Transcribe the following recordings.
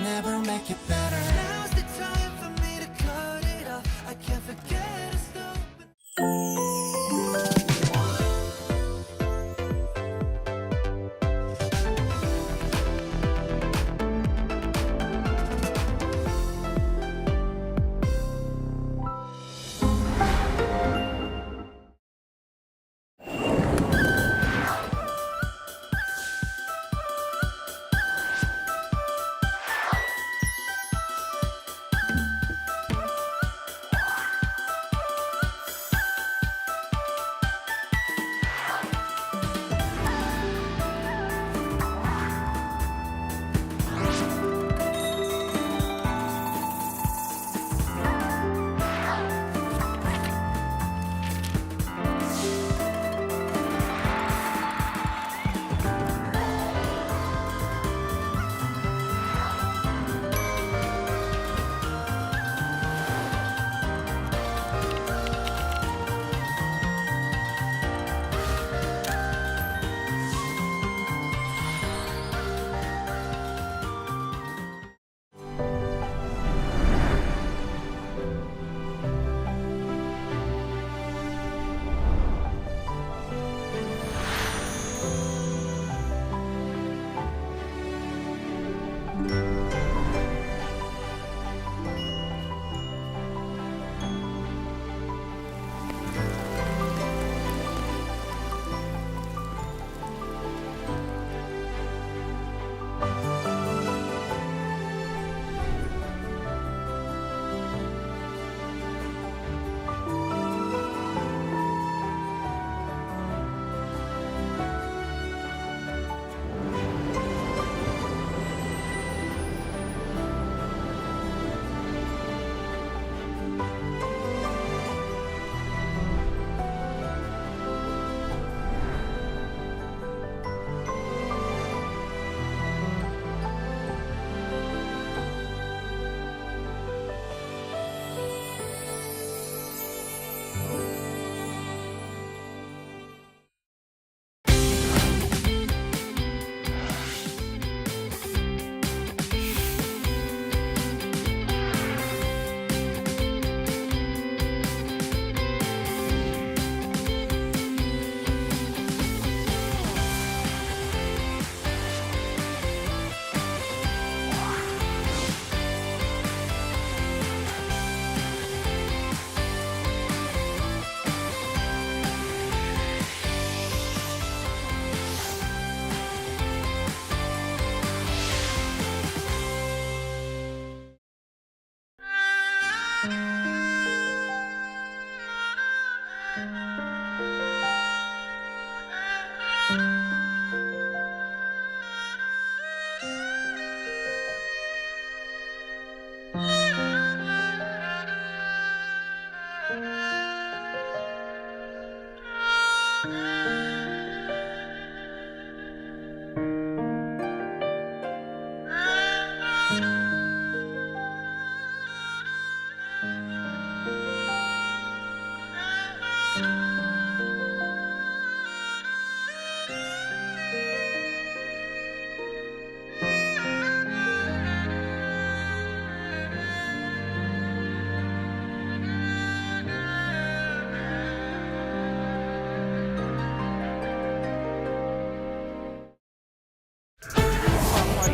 never make it better. Now's the time for me to cut it off. I can't forget to stop.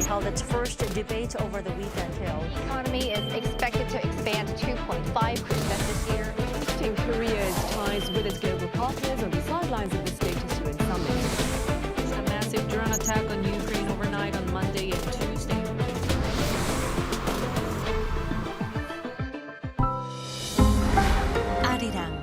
Held its first debate over the weekend. The economy is expected to expand 2.5% this year. Boosting Korea's ties with its global partners on the sidelines of the status UN summit. A massive drone attack on Ukraine overnight on Monday and Tuesday. Arirang.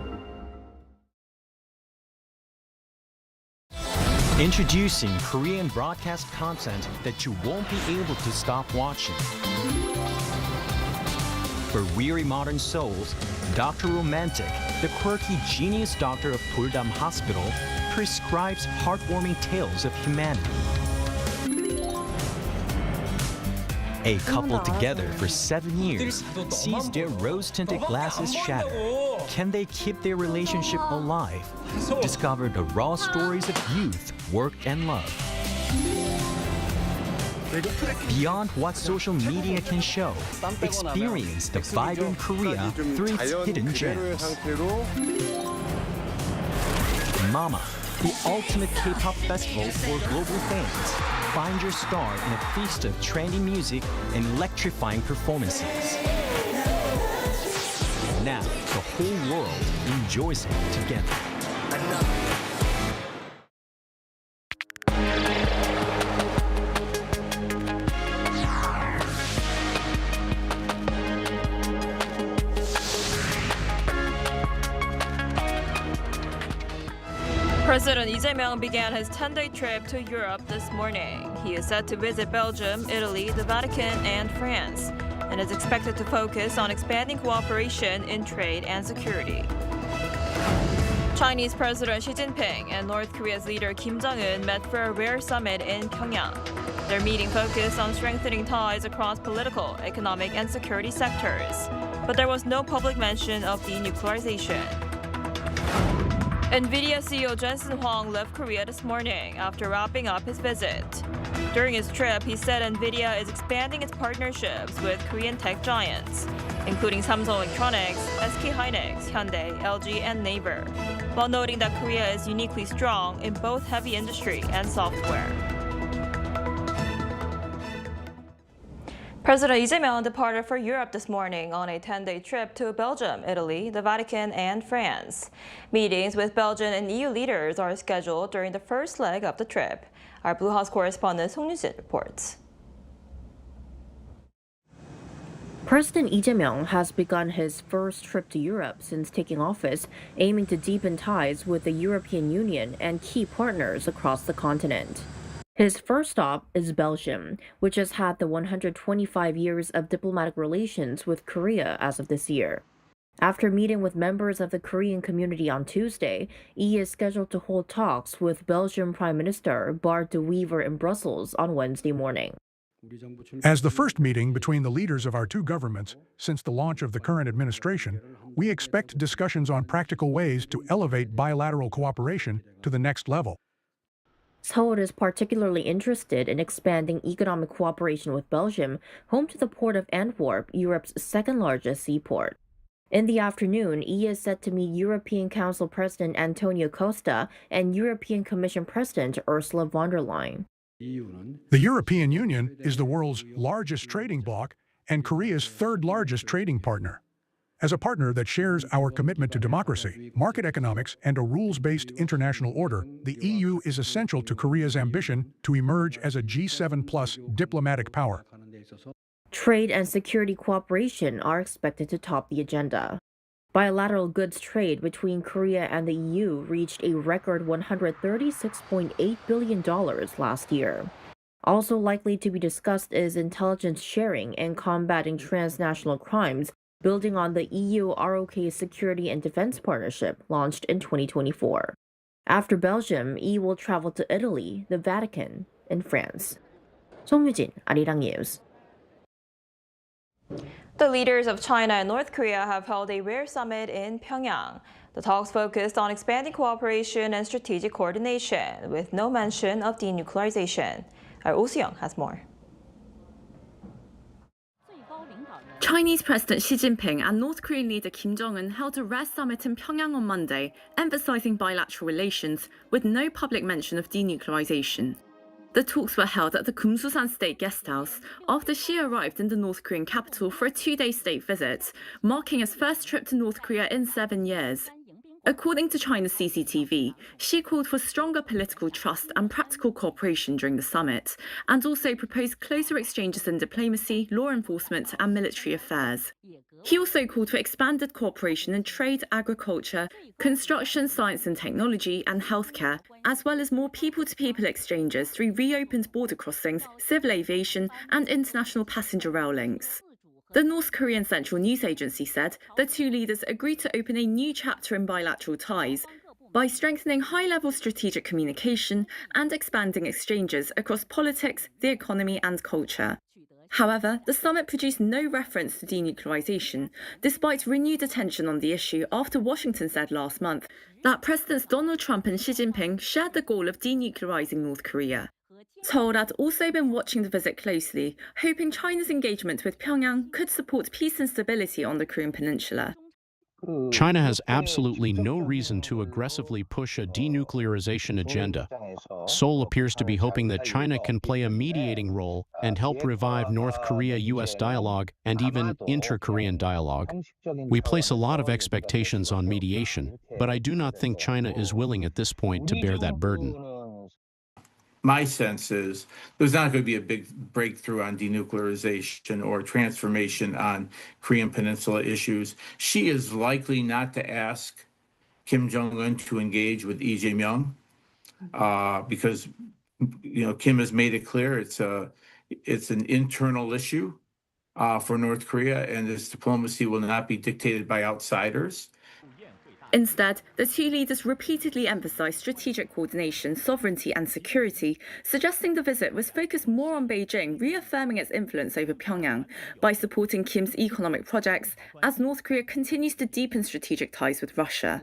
Introducing Korean broadcast content that you won't be able to stop watching. For weary modern souls, Dr. Romantic, the quirky genius doctor of Puldam Hospital, prescribes heartwarming tales of humanity. A couple together for 7 years sees their rose-tinted glasses shatter. Can they keep their relationship alive? Discover the raw stories of youth, work, and love. Beyond what social media can show, experience the vibrant Korea through its hidden gems. Mama, the ultimate K-pop festival for global fans. Find your star in a feast of trendy music and electrifying performances. Now, the whole world enjoys it together. President Lee Jae-myung began his 10-day trip to Europe this morning. He is set to visit Belgium, Italy, the Vatican, and France, and is expected to focus on expanding cooperation in trade and security. Chinese President Xi Jinping and North Korea's leader Kim Jong-un met for a rare summit in Pyongyang. Their meeting focused on strengthening ties across political, economic, and security sectors, but there was no public mention of denuclearization. NVIDIA CEO Jensen Huang left Korea this morning after wrapping up his visit. During his trip, he said NVIDIA is expanding its partnerships with Korean tech giants, including Samsung Electronics, SK Hynix, Hyundai, LG, and Naver, while noting that Korea is uniquely strong in both heavy industry and software. President Lee Jae-myung departed for Europe this morning on a 10-day trip to Belgium, Italy, the Vatican, and France. Meetings with Belgian and EU leaders are scheduled during the first leg of the trip. Our Blue House correspondent Song Yun-sin reports. President Lee Jae-myung has begun his first trip to Europe since taking office, aiming to deepen ties with the European Union and key partners across the continent. His first stop is Belgium, which has had the 125 years of diplomatic relations with Korea as of this year. After meeting with members of the Korean community on Tuesday, Lee is scheduled to hold talks with Belgian Prime Minister Bart de Wever in Brussels on Wednesday morning. As the first meeting between the leaders of our two governments since the launch of the current administration, we expect discussions on practical ways to elevate bilateral cooperation to the next level. Seoul is particularly interested in expanding economic cooperation with Belgium, home to the port of Antwerp, Europe's second-largest seaport. In the afternoon, Lee is set to meet European Council President Antonio Costa and European Commission President Ursula von der Leyen. The European Union is the world's largest trading bloc and Korea's third-largest trading partner. As a partner that shares our commitment to democracy, market economics, and a rules-based international order, the EU is essential to Korea's ambition to emerge as a G7+ diplomatic power. Trade and security cooperation are expected to top the agenda. Bilateral goods trade between Korea and the EU reached a record $136.8 billion last year. Also likely to be discussed is intelligence sharing and combating transnational crimes, building on the EU-ROK Security and Defense Partnership launched in 2024. After Belgium, Lee will travel to Italy, the Vatican, and France. 송유진, Arirang News. The leaders of China and North Korea have held a rare summit in Pyongyang. The talks focused on expanding cooperation and strategic coordination, with no mention of denuclearization. Our Oh Soo-young has more. Chinese President Xi Jinping and North Korean leader Kim Jong-un held a rare summit in Pyongyang on Monday, emphasizing bilateral relations with no public mention of denuclearization. The talks were held at the Kumsusan State Guesthouse after Xi arrived in the North Korean capital for a 2-day state visit, marking his first trip to North Korea in 7 years. According to China's CCTV, Xi called for stronger political trust and practical cooperation during the summit, and also proposed closer exchanges in diplomacy, law enforcement, and military affairs. He also called for expanded cooperation in trade, agriculture, construction, science and technology, and healthcare, as well as more people-to-people exchanges through reopened border crossings, civil aviation, and international passenger rail links. The North Korean Central News Agency said the two leaders agreed to open a new chapter in bilateral ties by strengthening high-level strategic communication and expanding exchanges across politics, the economy and culture. However, the summit produced no reference to denuclearization, despite renewed attention on the issue after Washington said last month that Presidents Donald Trump and Xi Jinping shared the goal of denuclearizing North Korea. Seoul had also been watching the visit closely, hoping China's engagement with Pyongyang could support peace and stability on the Korean peninsula. China has absolutely no reason to aggressively push a denuclearization agenda. Seoul appears to be hoping that China can play a mediating role and help revive North Korea-US dialogue and even inter-Korean dialogue. We place a lot of expectations on mediation, but I do not think China is willing at this point to bear that burden. My sense is there's not going to be a big breakthrough on denuclearization or transformation on Korean Peninsula issues. She is likely not to ask Kim Jong-un to engage with Lee Jae-myung because Kim has made it clear it's an internal issue for North Korea, and this diplomacy will not be dictated by outsiders. Instead, the two leaders repeatedly emphasized strategic coordination, sovereignty, and security, suggesting the visit was focused more on Beijing reaffirming its influence over Pyongyang by supporting Kim's economic projects as North Korea continues to deepen strategic ties with Russia.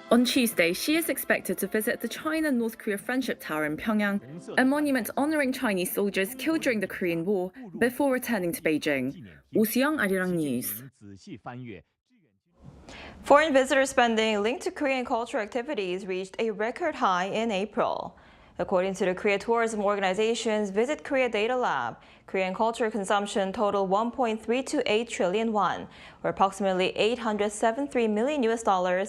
On Tuesday, she is expected to visit the China-North Korea Friendship Tower in Pyongyang, a monument honoring Chinese soldiers killed during the Korean War, before returning to Beijing. Arirang News. Foreign visitor spending linked to Korean cultural activities reached a record high in April. According to the Korea Tourism Organization's Visit Korea Data Lab, Korean culture consumption totaled 1.328 trillion won, or approximately $873 million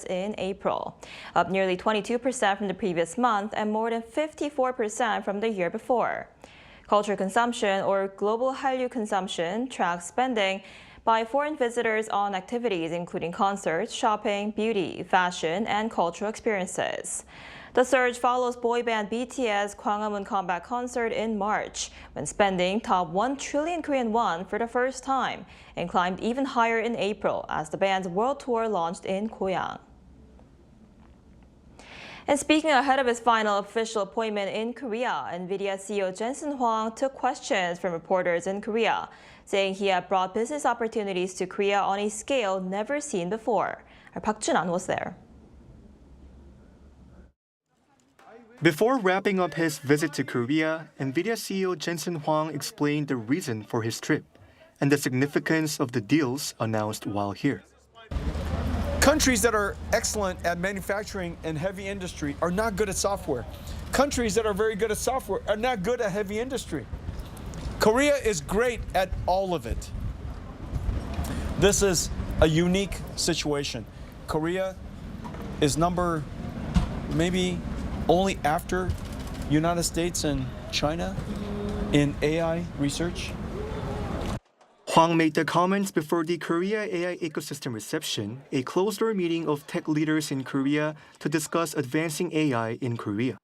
in April, up nearly 22% from the previous month and more than 54% from the year before. Culture consumption, or global Hallyu consumption, tracks spending by foreign visitors on activities including concerts, shopping, beauty, fashion, and cultural experiences. The surge follows boy band BTS Gwanghwamun comeback concert in March, when spending topped 1 trillion Korean won for the first time and climbed even higher in April as the band's world tour launched in Goyang. And speaking ahead of his final official appointment in Korea, NVIDIA CEO Jensen Huang took questions from reporters in Korea, saying he had brought business opportunities to Korea on a scale never seen before. Our Park Jun-an was there. Before wrapping up his visit to Korea, NVIDIA CEO Jensen Huang explained the reason for his trip and the significance of the deals announced while here. Countries that are excellent at manufacturing and heavy industry are not good at software. Countries that are very good at software are not good at heavy industry. Korea is great at all of it. This is a unique situation. Korea is number maybe only after United States and China in AI research. Huang made the comments before the Korea AI ecosystem reception, a closed-door meeting of tech leaders in Korea to discuss advancing AI in Korea.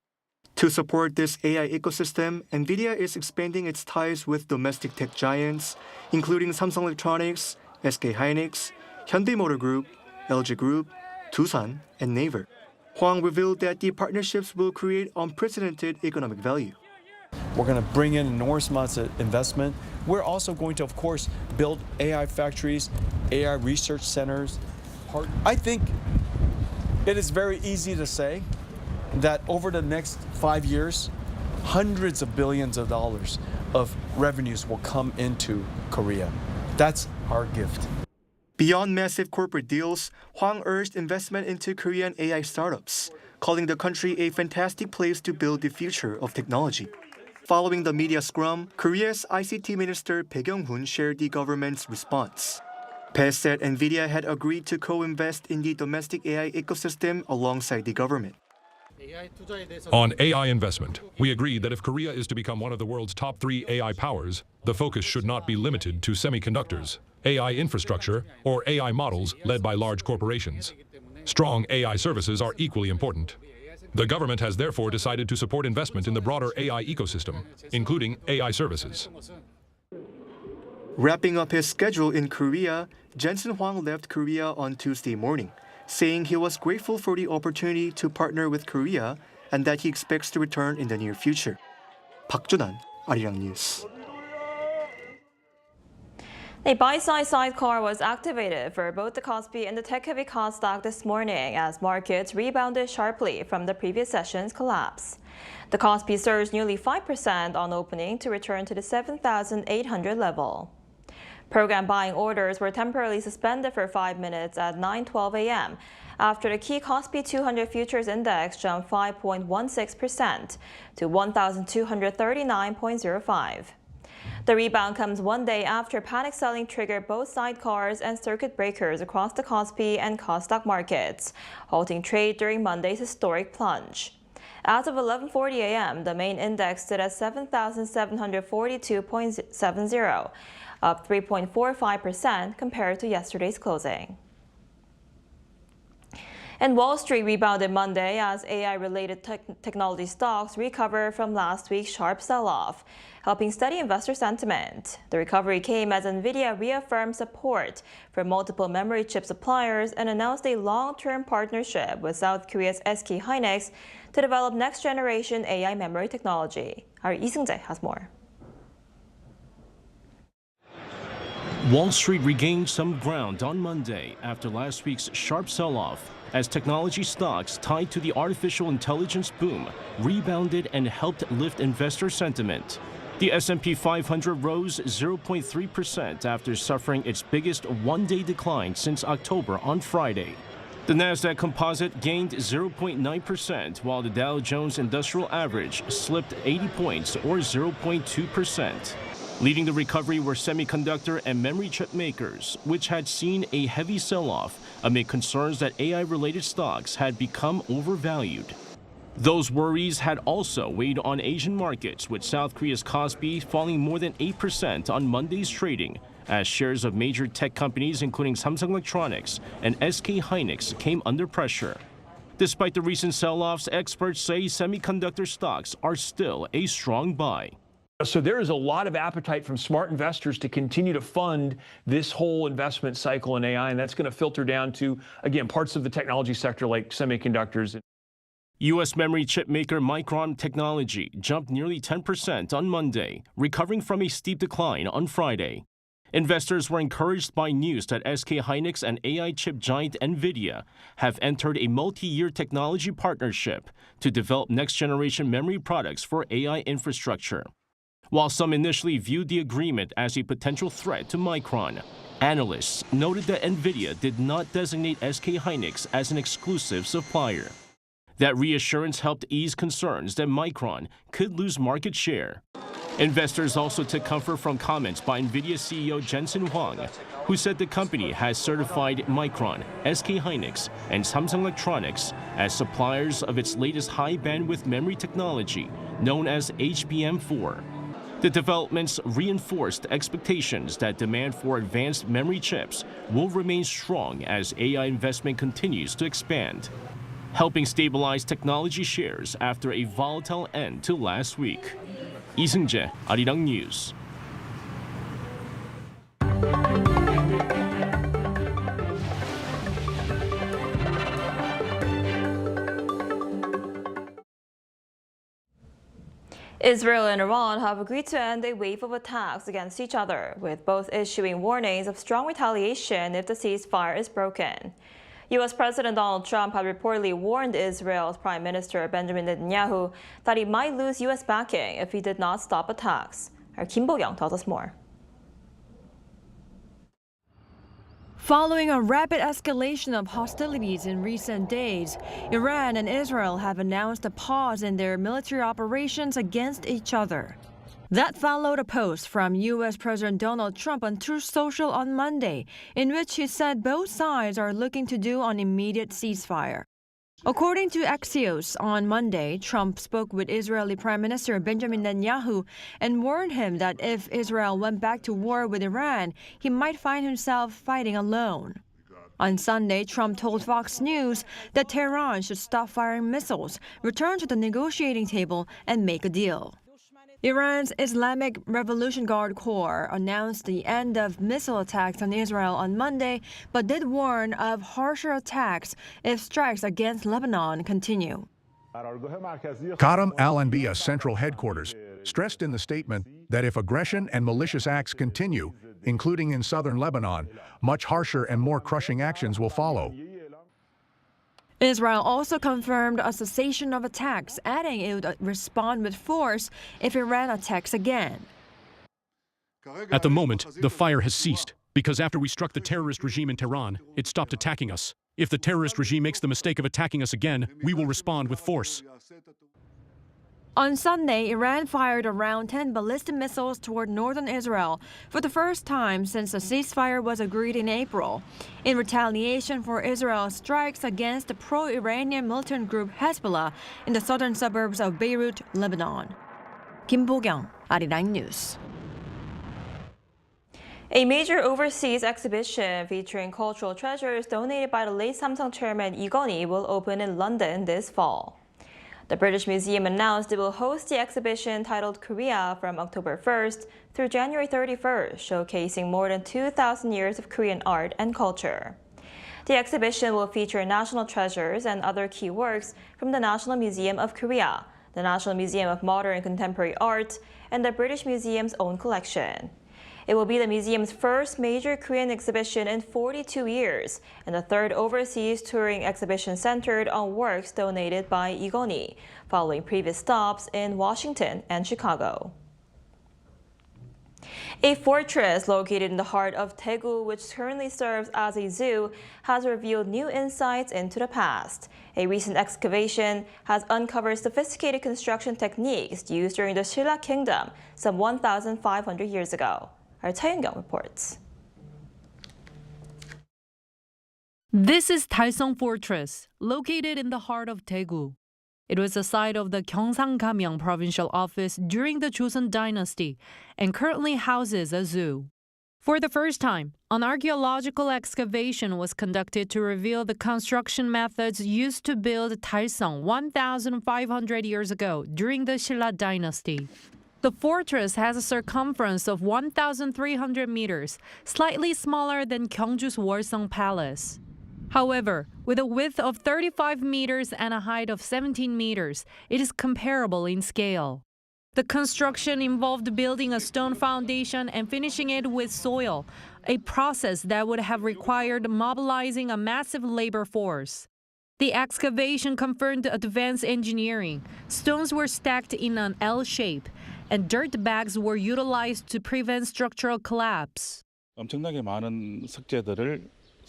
To support this AI ecosystem, NVIDIA is expanding its ties with domestic tech giants, including Samsung Electronics, SK Hynix, Hyundai Motor Group, LG Group, Doosan, and Naver. Huang revealed that the partnerships will create unprecedented economic value. We're going to bring in enormous amounts of investment. We're also going to, of course, build AI factories, AI research centers. I think it is very easy to say that over the next 5 years, hundreds of billions of dollars of revenues will come into Korea. That's our gift. Beyond massive corporate deals, Huang urged investment into Korean AI startups, calling the country a fantastic place to build the future of technology. Following the media scrum, Korea's ICT Minister Bae Kyung-hoon shared the government's response. Bae said NVIDIA had agreed to co-invest in the domestic AI ecosystem alongside the government. On AI investment, we agreed that if Korea is to become one of the world's top 3 AI powers, the focus should not be limited to semiconductors, AI infrastructure, or AI models led by large corporations. Strong AI services are equally important. The government has therefore decided to support investment in the broader AI ecosystem, including AI services. Wrapping up his schedule in Korea, Jensen Huang left Korea on Tuesday morning, saying he was grateful for the opportunity to partner with Korea and that he expects to return in the near future. Park Jun-an, Arirang News. A buy-side sidecar was activated for both the Kospi and the tech-heavy Kosdaq this morning as markets rebounded sharply from the previous session's collapse. The Kospi surged nearly 5% on opening to return to the 7,800 level. Program buying orders were temporarily suspended for 5 minutes at 9:12 a.m. after the key Kospi 200 futures index jumped 5.16% to 1,239.05. The rebound comes one day after panic selling triggered both sidecars and circuit breakers across the Kospi and Kosdaq markets, halting trade during Monday's historic plunge. As of 11:40 a.m., the main index stood at 7,742.70, up 3.45% compared to yesterday's closing. And Wall Street rebounded Monday as AI-related technology stocks recover from last week's sharp sell-off, helping steady investor sentiment. The recovery came as NVIDIA reaffirmed support for multiple memory chip suppliers and announced a long-term partnership with South Korea's SK hynix to develop next-generation AI memory technology. Our Lee Seung-jae has more. Wall Street regained some ground on Monday after last week's sharp sell-off as technology stocks tied to the artificial intelligence boom rebounded and helped lift investor sentiment. The S&P 500 rose 0.3% after suffering its biggest one-day decline since October on Friday. The Nasdaq Composite gained 0.9%, while the Dow Jones Industrial Average slipped 80 points or 0.2%. Leading the recovery were semiconductor and memory chip makers, which had seen a heavy sell-off amid concerns that AI-related stocks had become overvalued. Those worries had also weighed on Asian markets, with South Korea's Kospi falling more than 8% on Monday's trading, as shares of major tech companies including Samsung Electronics and SK hynix came under pressure. Despite the recent sell-offs, experts say semiconductor stocks are still a strong buy. So there is a lot of appetite from smart investors to continue to fund this whole investment cycle in AI, and that's going to filter down to, again, parts of the technology sector like semiconductors. U.S. memory chip maker Micron Technology jumped nearly 10% on Monday, recovering from a steep decline on Friday. Investors were encouraged by news that SK hynix and AI chip giant NVIDIA have entered a multi-year technology partnership to develop next-generation memory products for AI infrastructure. While some initially viewed the agreement as a potential threat to Micron, analysts noted that NVIDIA did not designate SK hynix as an exclusive supplier. That reassurance helped ease concerns that Micron could lose market share. Investors also took comfort from comments by NVIDIA CEO Jensen Huang, who said the company has certified Micron, SK hynix, and Samsung Electronics as suppliers of its latest high-bandwidth memory technology, known as HBM4. The developments reinforced expectations that demand for advanced memory chips will remain strong as AI investment continues to expand, helping stabilize technology shares after a volatile end to last week. Lee Seung-jae, Arirang News. Israel and Iran have agreed to end a wave of attacks against each other, with both issuing warnings of strong retaliation if the ceasefire is broken. U.S. President Donald Trump had reportedly warned Israel's Prime Minister Benjamin Netanyahu that he might lose U.S. backing if he did not stop attacks. Our Kim Bo-young tells us more. Following a rapid escalation of hostilities in recent days, Iran and Israel have announced a pause in their military operations against each other. That followed a post from U.S. President Donald Trump on Truth Social on Monday, in which he said both sides are looking to do an immediate ceasefire. According to Axios, on Monday, Trump spoke with Israeli Prime Minister Benjamin Netanyahu and warned him that if Israel went back to war with Iran, he might find himself fighting alone. On Sunday, Trump told Fox News that Tehran should stop firing missiles, return to the negotiating table, and make a deal. Iran's Islamic Revolution Guard Corps announced the end of missile attacks on Israel on Monday, but did warn of harsher attacks if strikes against Lebanon continue. Qatam al-Anbiya Central Headquarters stressed in the statement that if aggression and malicious acts continue, including in southern Lebanon. Much harsher and more crushing actions will follow. Israel also confirmed a cessation of attacks, adding it would respond with force if Iran attacks again. At the moment, the fire has ceased, because after we struck the terrorist regime in Tehran, it stopped attacking us. If the terrorist regime makes the mistake of attacking us again, we will respond with force. On Sunday, Iran fired around 10 ballistic missiles toward northern Israel for the first time since a ceasefire was agreed in April, in retaliation for Israel's strikes against the pro-Iranian militant group Hezbollah in the southern suburbs of Beirut, Lebanon. Kim Bo-kyung, Arirang News. A major overseas exhibition featuring cultural treasures donated by the late Samsung chairman Lee Kun-hee will open in London this fall. The British Museum announced it will host the exhibition titled Korea from October 1st through January 31st, showcasing more than 2,000 years of Korean art and culture. The exhibition will feature national treasures and other key works from the National Museum of Korea, the National Museum of Modern and Contemporary Art, and the British Museum's own collection. It will be the museum's first major Korean exhibition in 42 years, and the third overseas touring exhibition centered on works donated by Lee Kun-hee, following previous stops in Washington and Chicago. A fortress located in the heart of Daegu, which currently serves as a zoo, has revealed new insights into the past. A recent excavation has uncovered sophisticated construction techniques used during the Silla Kingdom some 1,500 years ago. Our Tae-young reports. This is Dalseong Fortress, located in the heart of Daegu. It was the site of the Gyeongsang-gamyeong provincial office during the Joseon dynasty and currently houses a zoo. For the first time, an archaeological excavation was conducted to reveal the construction methods used to build Dalseong 1,500 years ago during the Silla dynasty. The fortress has a circumference of 1,300 meters, slightly smaller than Gyeongju's Walseong Palace. However, with a width of 35 meters and a height of 17 meters, it is comparable in scale. The construction involved building a stone foundation and finishing it with soil, a process that would have required mobilizing a massive labor force. The excavation confirmed advanced engineering. Stones were stacked in an L shape, and dirt bags were utilized to prevent structural collapse.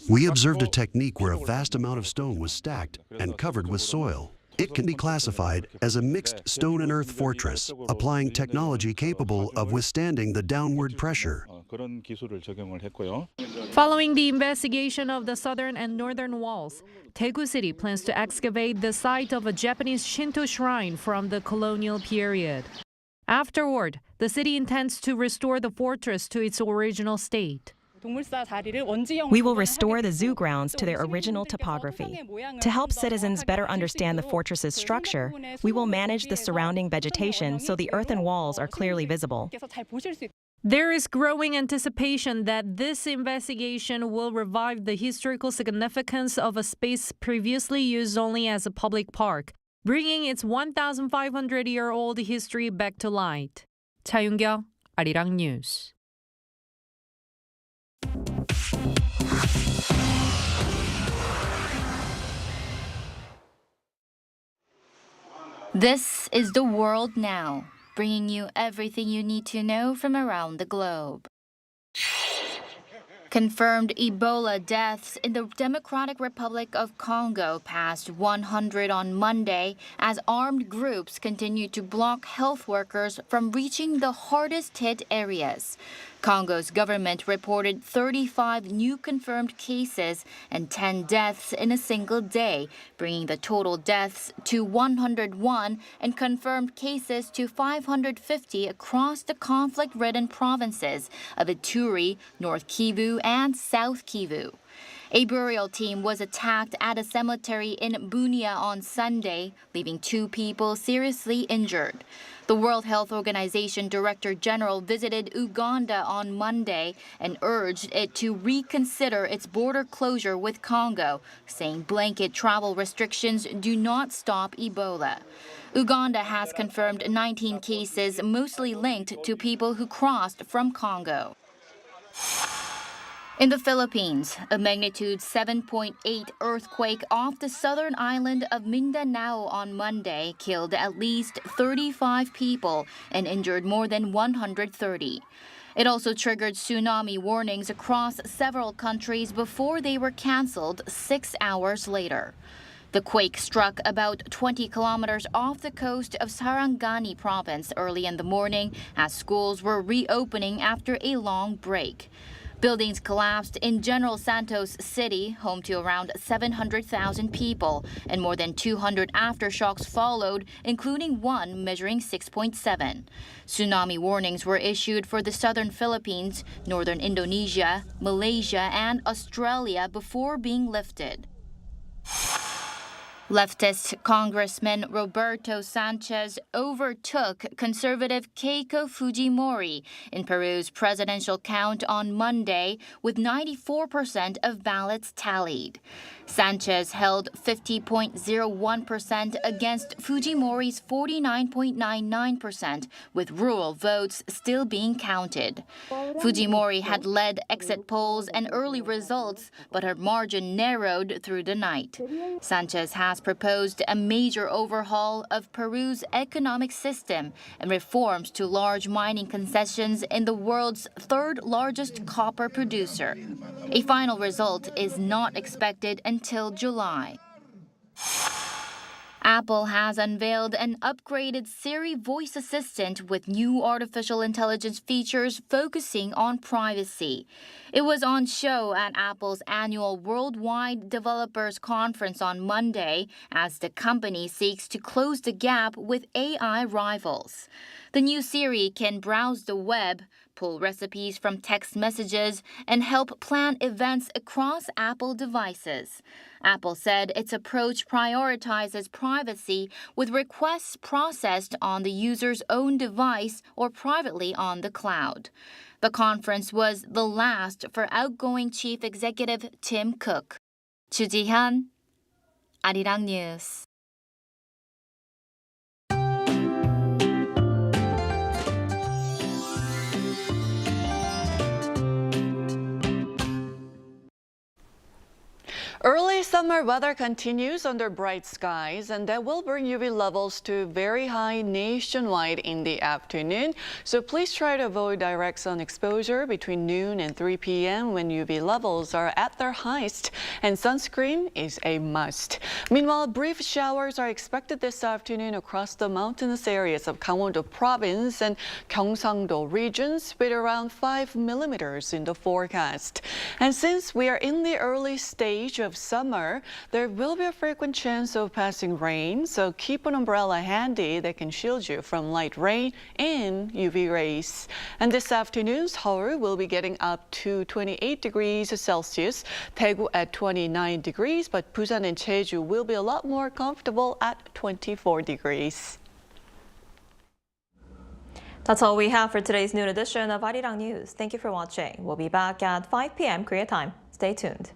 We observed a technique where a vast amount of stone was stacked and covered with soil. It can be classified as a mixed stone and earth fortress, applying technology capable of withstanding the downward pressure. Following the investigation of the southern and northern walls, Daegu City plans to excavate the site of a Japanese Shinto shrine from the colonial period. Afterward, the city intends to restore the fortress to its original state. We will restore the zoo grounds to their original topography. To help citizens better understand the fortress's structure, we will manage the surrounding vegetation so the earthen walls are clearly visible. There is growing anticipation that this investigation will revive the historical significance of a space previously used only as a public park, bringing its 1,500-year-old history back to light. 차윤경, Arirang News. This is The World Now, bringing you everything you need to know from around the globe. Confirmed Ebola deaths in the Democratic Republic of Congo passed 100 on Monday as armed groups continue to block health workers from reaching the hardest hit areas. Congo's government reported 35 new confirmed cases and 10 deaths in a single day, bringing the total deaths to 101 and confirmed cases to 550 across the conflict-ridden provinces of Ituri, North Kivu, and South Kivu. A burial team was attacked at a cemetery in Bunia on Sunday, leaving 2 people seriously injured. The World Health Organization Director General visited Uganda on Monday and urged it to reconsider its border closure with Congo, saying blanket travel restrictions do not stop Ebola. Uganda has confirmed 19 cases, mostly linked to people who crossed from Congo. In the Philippines, a magnitude 7.8 earthquake off the southern island of Mindanao on Monday killed at least 35 people and injured more than 130. It also triggered tsunami warnings across several countries before they were canceled 6 hours later. The quake struck about 20 kilometers off the coast of Sarangani province early in the morning as schools were reopening after a long break. Buildings collapsed in General Santos City, home to around 700,000 people, and more than 200 aftershocks followed, including one measuring 6.7. Tsunami warnings were issued for the southern Philippines, northern Indonesia, Malaysia, and Australia before being lifted. Leftist Congressman Roberto Sanchez overtook conservative Keiko Fujimori in Peru's presidential count on Monday with 94% of ballots tallied. Sanchez held 50.01% against Fujimori's 49.99%, with rural votes still being counted. Fujimori had led exit polls and early results, but her margin narrowed through the night. Sanchez has proposed a major overhaul of Peru's economic system and reforms to large mining concessions in the world's third largest copper producer. A final result is not expected until July. Apple has unveiled an upgraded Siri voice assistant with new artificial intelligence features focusing on privacy. It was on show at Apple's annual Worldwide Developers Conference on Monday as the company seeks to close the gap with AI rivals. The new Siri can browse the web, pull recipes from text messages, and help plan events across Apple devices. Apple said its approach prioritizes privacy with requests processed on the user's own device or privately on the cloud. The conference was the last for outgoing Chief Executive Tim Cook. Chu Ji-hyun, Arirang News. Early summer weather continues under bright skies, and that will bring UV levels to very high nationwide in the afternoon. So please try to avoid direct sun exposure between noon and 3 p.m. when UV levels are at their highest, and sunscreen is a must. Meanwhile, brief showers are expected this afternoon across the mountainous areas of Gangwon-do province and Gyeongsang-do regions, with around 5 millimeters in the forecast. And since we are in the early stage of summer, there will be a frequent chance of passing rain, so keep an umbrella handy that can shield you from light rain and UV rays. And this afternoon, Seoul will be getting up to 28 degrees Celsius, Daegu at 29 degrees, but Busan and Jeju will be a lot more comfortable at 24 degrees. That's all we have for today's noon edition of Arirang News. Thank you for watching. We'll be back at 5 p.m. Korea time. Stay tuned.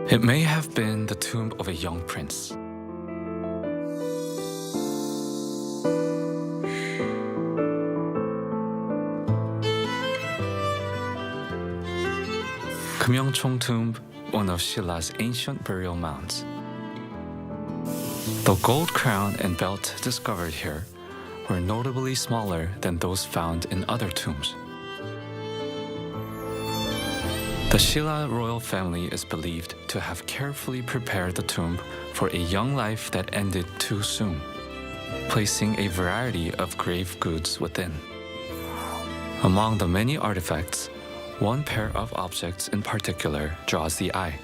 It may have been the tomb of a young prince. Kmyongchong Tomb, one of Silla's ancient burial mounds. The gold crown and belt discovered here were notably smaller than those found in other tombs. The Silla royal family is believed to have carefully prepared the tomb for a young life that ended too soon, placing a variety of grave goods within. Among the many artifacts, one pair of objects in particular draws the eye.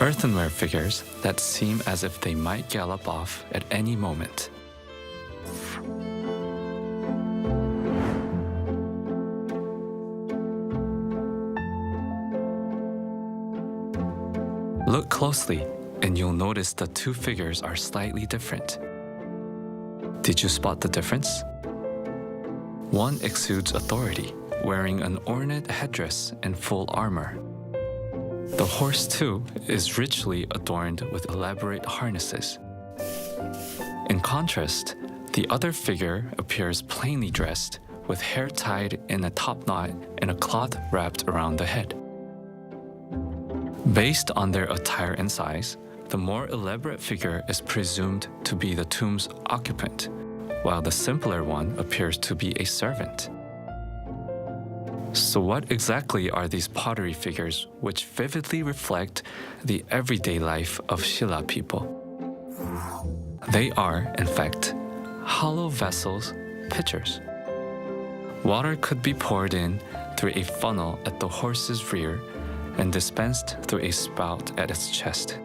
Earthenware figures that seem as if they might gallop off at any moment. Look closely, and you'll notice the two figures are slightly different. Did you spot the difference? One exudes authority, wearing an ornate headdress and full armor. The horse, too, is richly adorned with elaborate harnesses. In contrast, the other figure appears plainly dressed, with hair tied in a top knot and a cloth wrapped around the head. Based on their attire and size, the more elaborate figure is presumed to be the tomb's occupant, while the simpler one appears to be a servant. So what exactly are these pottery figures which vividly reflect the everyday life of Silla people? They are, in fact, hollow vessels, pitchers. Water could be poured in through a funnel at the horse's rear and dispensed through a spout at its chest.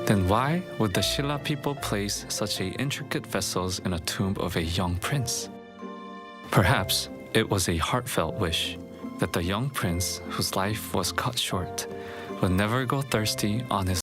Then why would the Silla people place such intricate vessels in a tomb of a young prince? Perhaps it was a heartfelt wish that the young prince, whose life was cut short, would never go thirsty on his